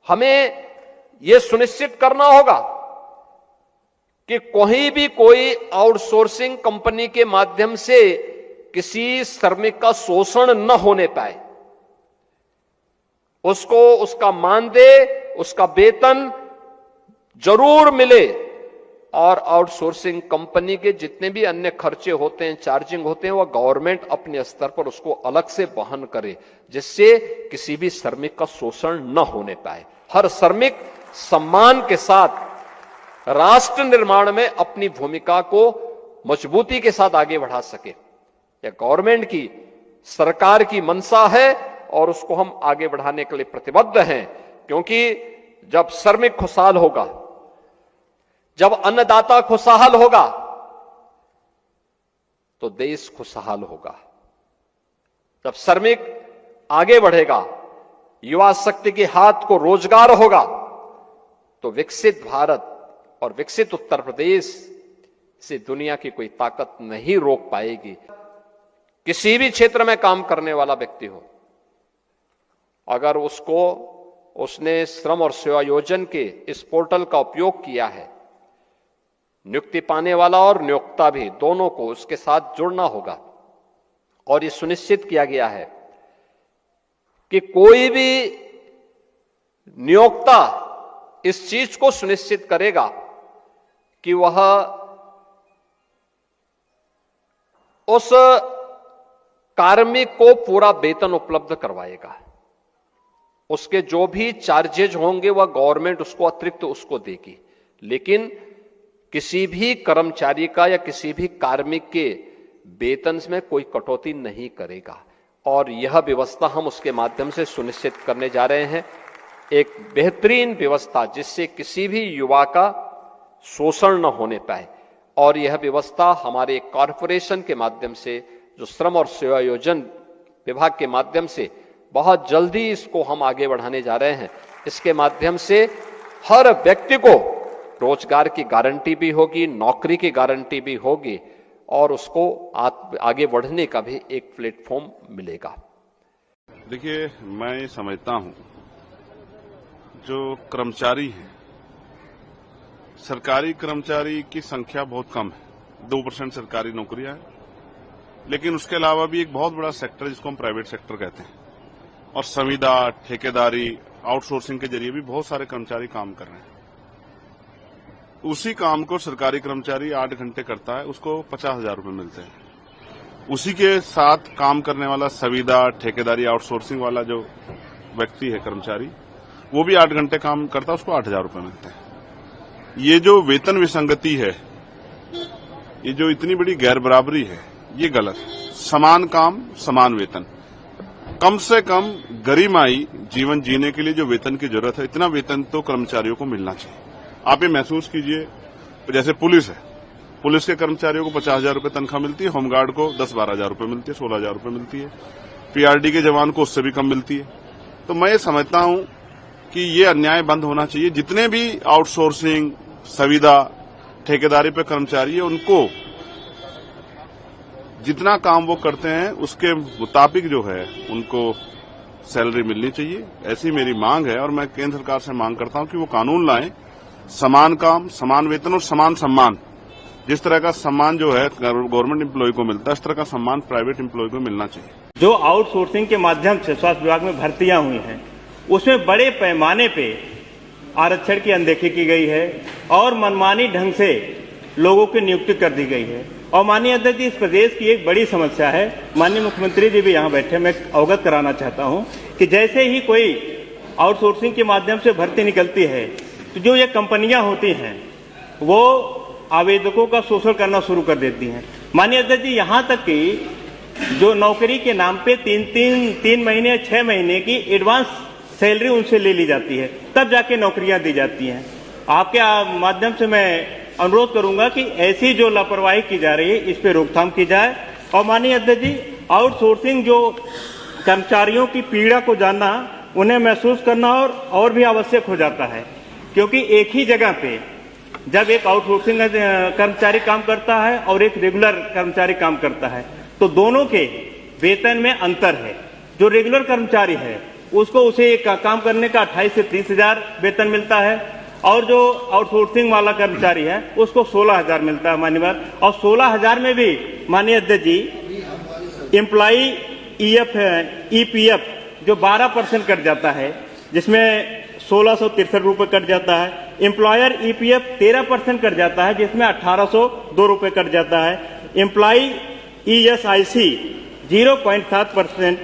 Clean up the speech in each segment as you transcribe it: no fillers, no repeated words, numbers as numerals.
हमें यह सुनिश्चित करना होगा कि कोई आउटसोर्सिंग कंपनी के माध्यम से किसी श्रमिक का शोषण न होने पाए। उसको उसका मानदेय, उसका वेतन जरूर मिले और आउटसोर्सिंग कंपनी के जितने भी अन्य खर्चे होते हैं, चार्जिंग होते हैं, वह गवर्नमेंट अपने स्तर पर उसको अलग से वहन करे, जिससे किसी भी श्रमिक का शोषण न होने पाए। हर श्रमिक सम्मान के साथ राष्ट्र निर्माण में अपनी भूमिका को मजबूती के साथ आगे बढ़ा सके। यह गवर्नमेंट की, सरकार की मंशा है और उसको हम आगे बढ़ाने के लिए प्रतिबद्ध हैं, क्योंकि जब श्रमिक खुशहाल होगा, जब अन्नदाता खुशहाल होगा, तो देश खुशहाल होगा। जब श्रमिक आगे बढ़ेगा, युवा शक्ति के हाथ को रोजगार होगा, तो विकसित भारत और विकसित उत्तर प्रदेश से दुनिया की कोई ताकत नहीं रोक पाएगी। किसी भी क्षेत्र में काम करने वाला व्यक्ति हो, अगर उसने श्रम और सेवा योजन के इस पोर्टल का उपयोग किया है, नियुक्ति पाने वाला और नियोक्ता भी दोनों को उसके साथ जुड़ना होगा। और यह सुनिश्चित किया गया है कि कोई भी नियोक्ता इस चीज को सुनिश्चित करेगा कि वह उस कार्मिक को पूरा वेतन उपलब्ध करवाएगा। उसके जो भी चार्जेज होंगे वह गवर्नमेंट उसको अतिरिक्त उसको देगी, लेकिन किसी भी कर्मचारी का या किसी भी कार्मिक के वेतन में कोई कटौती नहीं करेगा। और यह व्यवस्था हम उसके माध्यम से सुनिश्चित करने जा रहे हैं, एक बेहतरीन व्यवस्था जिससे किसी भी युवा का शोषण न होने पाए। और यह व्यवस्था हमारे कॉर्पोरेशन के माध्यम से, जो श्रम और सेवा योजन विभाग के माध्यम से बहुत जल्दी इसको हम आगे बढ़ाने जा रहे हैं। इसके माध्यम से हर व्यक्ति को रोजगार की गारंटी भी होगी, नौकरी की गारंटी भी होगी और उसको आगे बढ़ने का भी एक प्लेटफॉर्म मिलेगा। देखिए, मैं ये समझता हूं जो कर्मचारी हैं, सरकारी कर्मचारी की संख्या बहुत कम है, 2% सरकारी नौकरियां हैं, लेकिन उसके अलावा भी एक बहुत बड़ा सेक्टर जिसको हम प्राइवेट सेक्टर कहते हैं, और संविदा, ठेकेदारी, आउटसोर्सिंग के जरिए भी बहुत सारे कर्मचारी काम कर रहे हैं। उसी काम को सरकारी कर्मचारी 8 घंटे करता है, उसको 50,000 रुपए मिलते हैं। उसी के साथ काम करने वाला संविदा, ठेकेदारी, आउटसोर्सिंग वाला जो व्यक्ति है, कर्मचारी, वो भी 8 घंटे काम करता है, उसको 8,000 रुपए मिलते हैं। ये जो वेतन विसंगति है, ये जो इतनी बड़ी गैर बराबरी है, ये गलत है। समान काम, समान वेतन। कम से कम गरिमाई जीवन जीने के लिए जो वेतन की जरूरत है, इतना वेतन तो कर्मचारियों को मिलना चाहिए। आप ये महसूस कीजिए, जैसे पुलिस है, पुलिस के कर्मचारियों को 50,000 रुपए तनख्वाह मिलती है, होमगार्ड को 10-12 हजार रुपए मिलती है, 16,000 रुपए मिलती है, पीआरडी के जवान को उससे भी कम मिलती है। तो मैं ये समझता हूं कि ये अन्याय बंद होना चाहिए। जितने भी आउटसोर्सिंग, संविदा, ठेकेदारी पे कर्मचारी है, उनको जितना काम वो करते हैं उसके मुताबिक जो है उनको सैलरी मिलनी चाहिए, ऐसी मेरी मांग है। और मैं केंद्र सरकार से मांग करता हूं कि वो कानून लाएं, समान काम, समान वेतन और समान सम्मान। जिस तरह का सम्मान जो है गवर्नमेंट एम्प्लॉय को मिलता है, इस तरह का सम्मान प्राइवेट एम्प्लॉय को मिलना चाहिए। जो आउटसोर्सिंग के माध्यम से स्वास्थ्य विभाग में भर्तियां हुई हैं, उसमें बड़े पैमाने पे आरक्षण की अनदेखी की गई है और मनमानी ढंग से लोगों की नियुक्ति कर दी गई है। और माननीय अध्यक्ष जी, इस प्रदेश की एक बड़ी समस्या है, माननीय मुख्यमंत्री जी भी यहाँ बैठे, मैं अवगत कराना चाहता हूँ कि जैसे ही कोई आउटसोर्सिंग के माध्यम से भर्ती निकलती है, तो जो ये कंपनियां होती हैं वो आवेदकों का शोषण करना शुरू कर देती हैं। माननीय अध्यक्ष जी, यहाँ तक कि जो नौकरी के नाम पे 3 महीने 6 महीने की एडवांस सैलरी उनसे ले ली जाती है, तब जाके नौकरियां दी जाती हैं। आपके माध्यम से मैं अनुरोध करूंगा कि ऐसी जो लापरवाही की जा रही है, इस पे रोकथाम की जाए। और माननीय अध्यक्ष जी, आउटसोर्सिंग जो कर्मचारियों की पीड़ा को जानना, उन्हें महसूस करना और भी आवश्यक हो जाता है, क्योंकि एक ही जगह पे जब एक आउटसोर्सिंग कर्मचारी काम करता है और एक रेगुलर कर्मचारी काम करता है, तो दोनों के वेतन में अंतर है। जो रेगुलर कर्मचारी है उसको उसे काम करने का 28 से 30 हजार वेतन मिलता है, और जो आउटसोर्सिंग वाला कर्मचारी है उसको 16,000 मिलता है माननीय। और 16,000 में भी माननीय अध्यक्ष जी एम्प्लॉई EPF जो 12% कट जाता है, जिसमें 1663 रुपये कट जाता है। एम्प्लॉयर EPF 13% कट जाता है, जिसमें 1802 रुपये कट जाता है। एम्प्लॉई ESIC 0.7%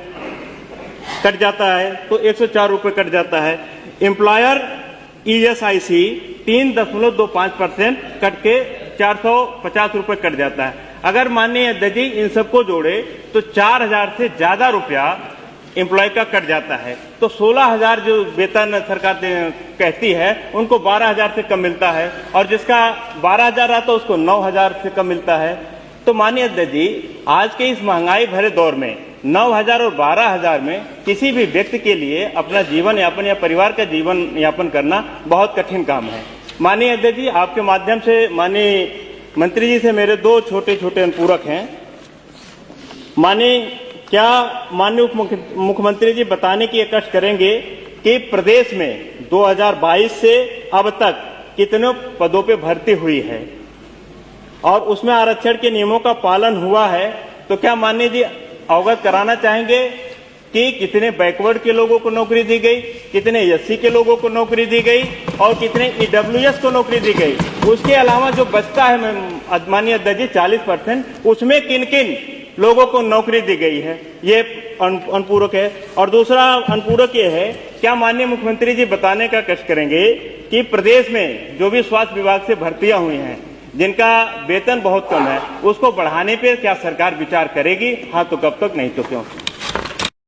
कट जाता है, तो 104 रुपये कट जाता है। एम्प्लॉयर ESIC 3.25% कट के 450 रुपये कट जाता है। अगर माननीय अध्यक्ष जी इन सबको जोड़े तो 4,000 से ज्यादा रुपया एम्प्लॉय का कट जाता है। तो 16,000 जो वेतन सरकार कहती है उनको 12,000 से कम मिलता है, और जिसका 12,000 आता है उसको 9,000 से कम मिलता है। तो माननीय अध्यक्ष जी आज के इस महंगाई भरे दौर में 9,000 और 12,000 में किसी भी व्यक्ति के लिए अपना जीवन यापन या परिवार का जीवन यापन करना बहुत कठिन काम है। माननीय अध्यक्ष जी आपके माध्यम से माननीय मंत्री जी से मेरे 2 छोटे छोटे अनुपूरक हैं। क्या माननीय उप मुख्यमंत्री जी बताने की कष्ट करेंगे कि प्रदेश में 2022 से अब तक कितने पदों पे भर्ती हुई है और उसमें आरक्षण के नियमों का पालन हुआ है? तो क्या माननीय जी अवगत कराना चाहेंगे कि कितने बैकवर्ड के लोगों को नौकरी दी गई, कितने SC के लोगों को नौकरी दी गई और कितने EWS को नौकरी दी गई? उसके अलावा जो बचता है माननीय अध्यक्ष जी 40%, उसमें किन किन लोगों को नौकरी दी गई है? ये अनुपूरक है। और दूसरा अनुपूरक ये है, क्या माननीय मुख्यमंत्री जी बताने का कष्ट करेंगे कि प्रदेश में जो भी स्वास्थ्य विभाग से भर्तियां हुई हैं जिनका वेतन बहुत कम है, उसको बढ़ाने पे क्या सरकार विचार करेगी? हाँ तो कब तक, नहीं तो क्यों?